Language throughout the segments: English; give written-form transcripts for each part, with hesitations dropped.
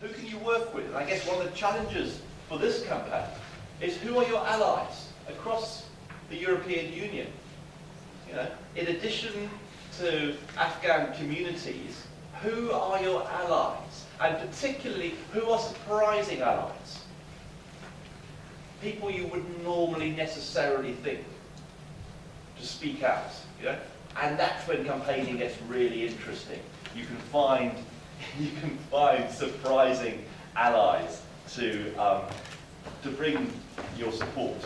Who can you work with? And I guess one of the challenges for this campaign is who are your allies across the European Union? You know, in addition to Afghan communities, who are your allies? And particularly, who are surprising allies? People you wouldn't normally necessarily think to speak out, you know? And that's when campaigning gets really interesting. You can find surprising allies to bring your support.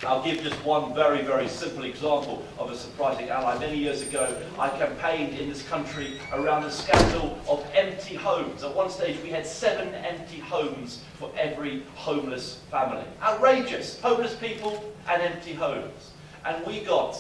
I'll give just one very, very simple example of a surprising ally. Many years ago, I campaigned in this country around the scandal of empty homes. At one stage, we had 7 empty homes for every homeless family. Outrageous! Homeless people and empty homes. And we got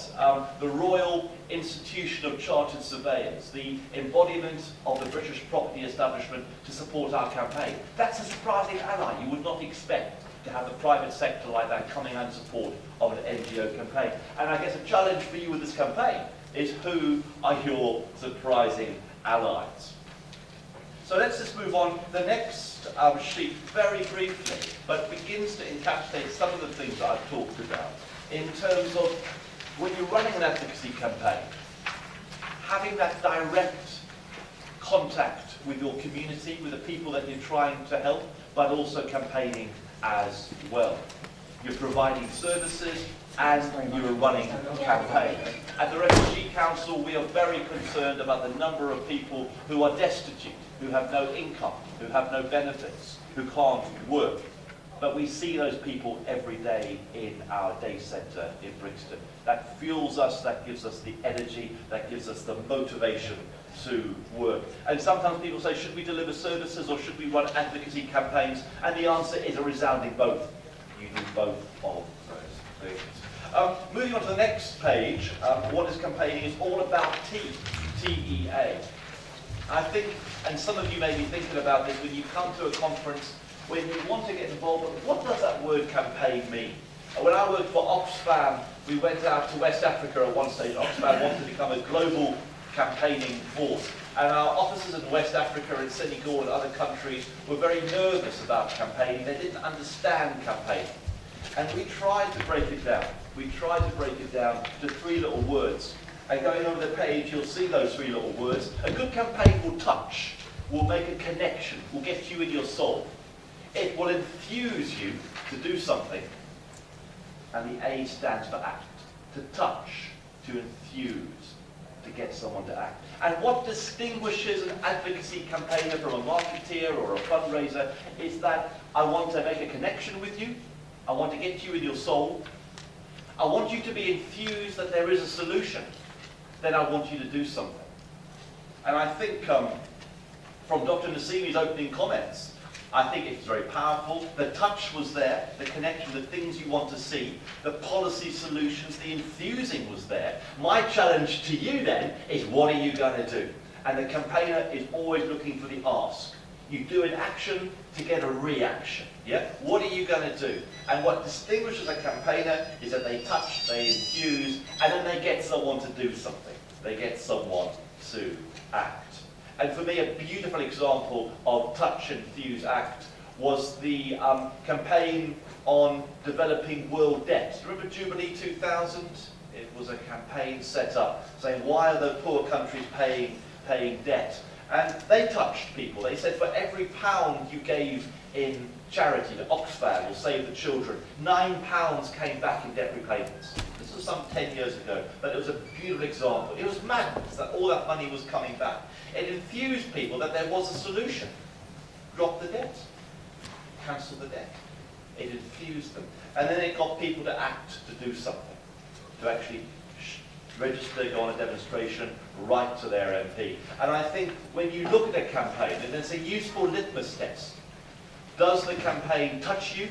the Royal Institution of Chartered Surveyors, the embodiment of the British property establishment, to support our campaign. That's a surprising ally. You would not expect to have the private sector like that coming in support of an NGO campaign. And I guess a challenge for you with this campaign is who are your surprising allies? So let's just move on. The next sheet, very briefly, but begins to encapsulate some of the things that I've talked about in terms of when you're running an advocacy campaign, having that direct contact with your community, with the people that you're trying to help, but also campaigning as well. You're providing services and you're running a campaign. At the Refugee Council, we are very concerned about the number of people who are destitute, who have no income, who have no benefits, who can't work. But we see those people every day in our day centre in Brixton. That fuels us, that gives us the energy, that gives us the motivation to work. And sometimes people say, should we deliver services or should we run advocacy campaigns? And the answer is a resounding both. You do both of those things. Moving on to the next page, what is campaigning is all about T-E-A. I think, and some of you may be thinking about this, when you come to a conference, when you want to get involved, but what does that word campaign mean? When I worked for Oxfam, we went out to West Africa at one stage. Oxfam wanted to become a global campaigning force. And our officers in West Africa and Senegal and other countries were very nervous about campaigning. They didn't understand campaigning. And we tried to break it down. We tried to break it down to 3 little words. And going over the page, you'll see those 3 little words. A good campaign will touch, will make a connection, will get you in your soul. It will infuse you to do something. And the A stands for act. To touch, to infuse, to get someone to act. And what distinguishes an advocacy campaigner from a marketeer or a fundraiser is that I want to make a connection with you. I want to get you in your soul. I want you to be infused that there is a solution. Then I want you to do something. And I think from Dr. Nassimi's opening comments, I think it's very powerful. The touch was there, the connection, the things you want to see, the policy solutions, the infusing was there. My challenge to you then is, what are you going to do? And the campaigner is always looking for the ask. You do an action to get a reaction. Yeah? What are you going to do? And what distinguishes a campaigner is that they touch, they infuse, and then they get someone to do something. They get someone to act. And for me, a beautiful example of touch, infuse, act was the campaign on developing world debt. Remember Jubilee 2000? It was a campaign set up saying, why are the poor countries paying debt? And they touched people. They said, for every £1 you gave in charity to Oxfam or Save the Children, £9 came back in debt repayments. This was some 10 years ago, but it was a beautiful example. It was madness that all that money was coming back. It infused people that there was a solution. Drop the debt. Cancel the debt. It infused them. And then it got people to act, to do something. To actually register, go on a demonstration, write to their MP. And I think when you look at a campaign, and it's a useful litmus test. Does the campaign touch you?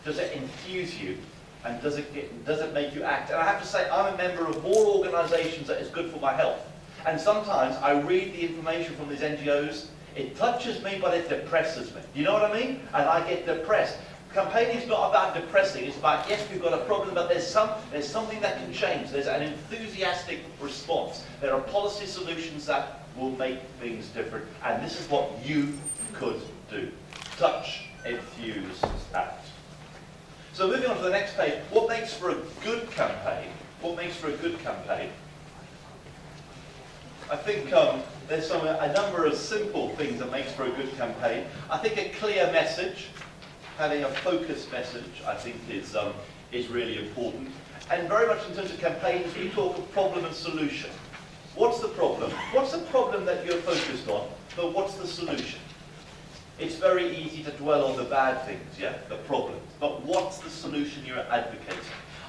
Does it infuse you? And does it make you act? And I have to say, I'm a member of more organisations that is good for my health. And sometimes I read the information from these NGOs, it touches me, but it depresses me. You know what I mean? And I get depressed. Campaigning is not about depressing, it's about, yes, we've got a problem, but there's something that can change. There's an enthusiastic response. There are policy solutions that will make things different. And this is what you could do. Touch, infuse, act. So moving on to the next page, what makes for a good campaign? What makes for a good campaign? I think there's a number of simple things that makes for a good campaign. I think a clear message, having a focused message, I think is really important. And very much in terms of campaigns, we talk of problem and solution. What's the problem? What's the problem that you're focused on, but what's the solution? It's very easy to dwell on the bad things, yeah, the problems. But what's the solution you're advocating?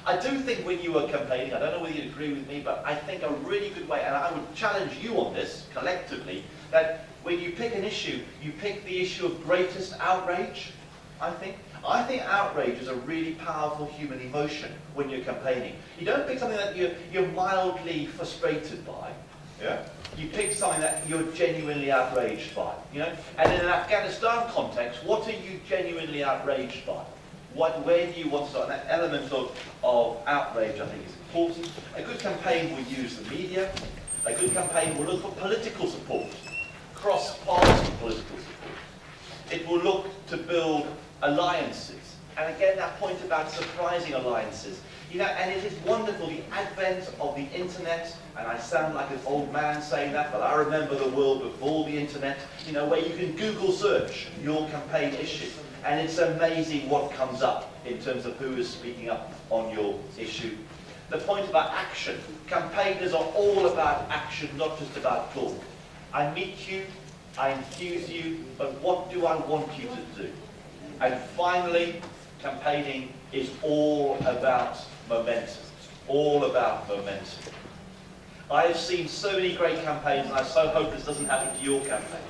I do think when you are campaigning, I don't know whether you agree with me, but I think a really good way, and I would challenge you on this collectively, that when you pick an issue, you pick the issue of greatest outrage, I think. I think outrage is a really powerful human emotion when you're campaigning. You don't pick something that you're mildly frustrated by. Yeah? You pick something that you're genuinely outraged by. You know? And in an Afghanistan context, what are you genuinely outraged by? Where do you want to start? And that element of outrage, I think, is important. A good campaign will use the media. A good campaign will look for political support, cross-party political support. It will look to build alliances. And again, that point about surprising alliances. You know, and it is wonderful, the advent of the internet, and I sound like an old man saying that, but I remember the world before the internet, you know, where you can Google search your campaign issue. And it's amazing what comes up in terms of who is speaking up on your issue. The point about action. Campaigners are all about action, not just about talk. I meet you, I infuse you, but what do I want you to do? And finally, campaigning is all about momentum. All about momentum. I have seen so many great campaigns, and I so hope this doesn't happen to your campaign,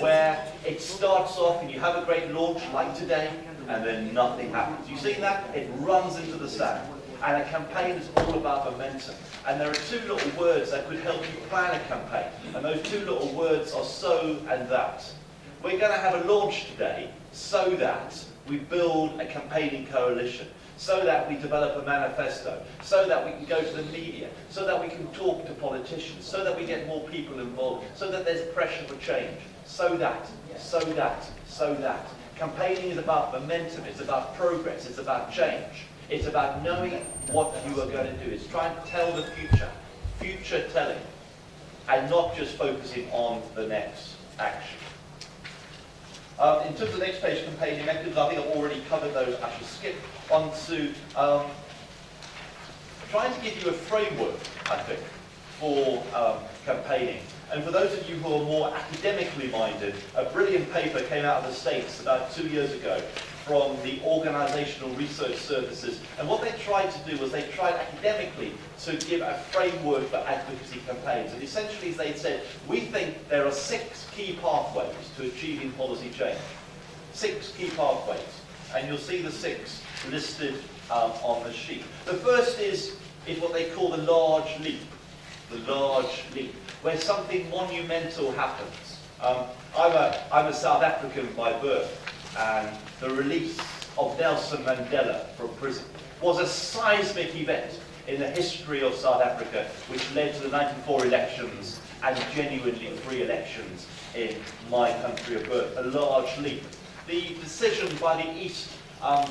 where it starts off and you have a great launch like today, and then nothing happens. You've seen that? It runs into the sand. And a campaign is all about momentum. And there are two little words that could help you plan a campaign. And those two little words are so and that. We're going to have a launch today so that we build a campaigning coalition, so that we develop a manifesto, so that we can go to the media, so that we can talk to politicians, so that we get more people involved, so that there's pressure for change. So that. Campaigning is about momentum, it's about progress, it's about change. It's about knowing what you are going to do. It's trying to tell the future, future telling, and not just focusing on the next action. In terms of the next page, campaigning methods, I think I've already covered those. I should skip on to trying to give you a framework, I think, for campaigning. And for those of you who are more academically minded, a brilliant paper came out of the States about 2 years ago from the Organizational Research Services. And what they tried to do was they tried academically to give a framework for advocacy campaigns. And essentially they said, we think there are 6 key pathways to achieving policy change. 6 key pathways. And you'll see the 6 listed on the sheet. The first is what they call the large leap. The large leap, where something monumental happens. I'm a South African by birth, and the release of Nelson Mandela from prison was a seismic event in the history of South Africa, which led to the 1994 elections and genuinely free elections in my country of birth. A large leap. The decision by the East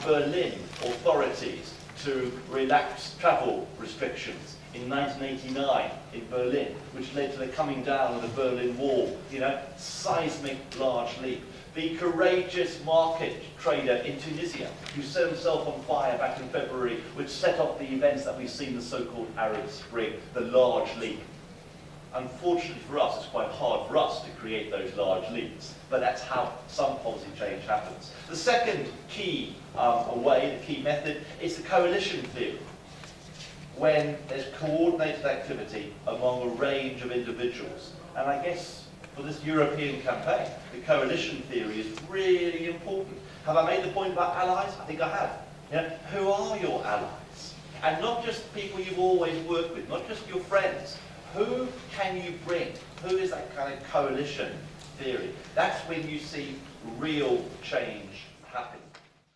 Berlin authorities to relax travel restrictions in 1989 in Berlin, which led to the coming down of the Berlin Wall, seismic large leap. The courageous market trader in Tunisia, who set himself on fire back in February, which set off the events that we've seen, the so-called Arab Spring, the large leap. Unfortunately for us, it's quite hard for us to create those large leaps, but that's how some policy change happens. The second key way, the key method, is the coalition theory, when there's coordinated activity among a range of individuals. And I guess for this European campaign, the coalition theory is really important. Have I made the point about allies? I think I have. Who are your allies? And not just people you've always worked with, not just your friends. Who can you bring? Who is that kind of coalition theory? That's when you see real change happen.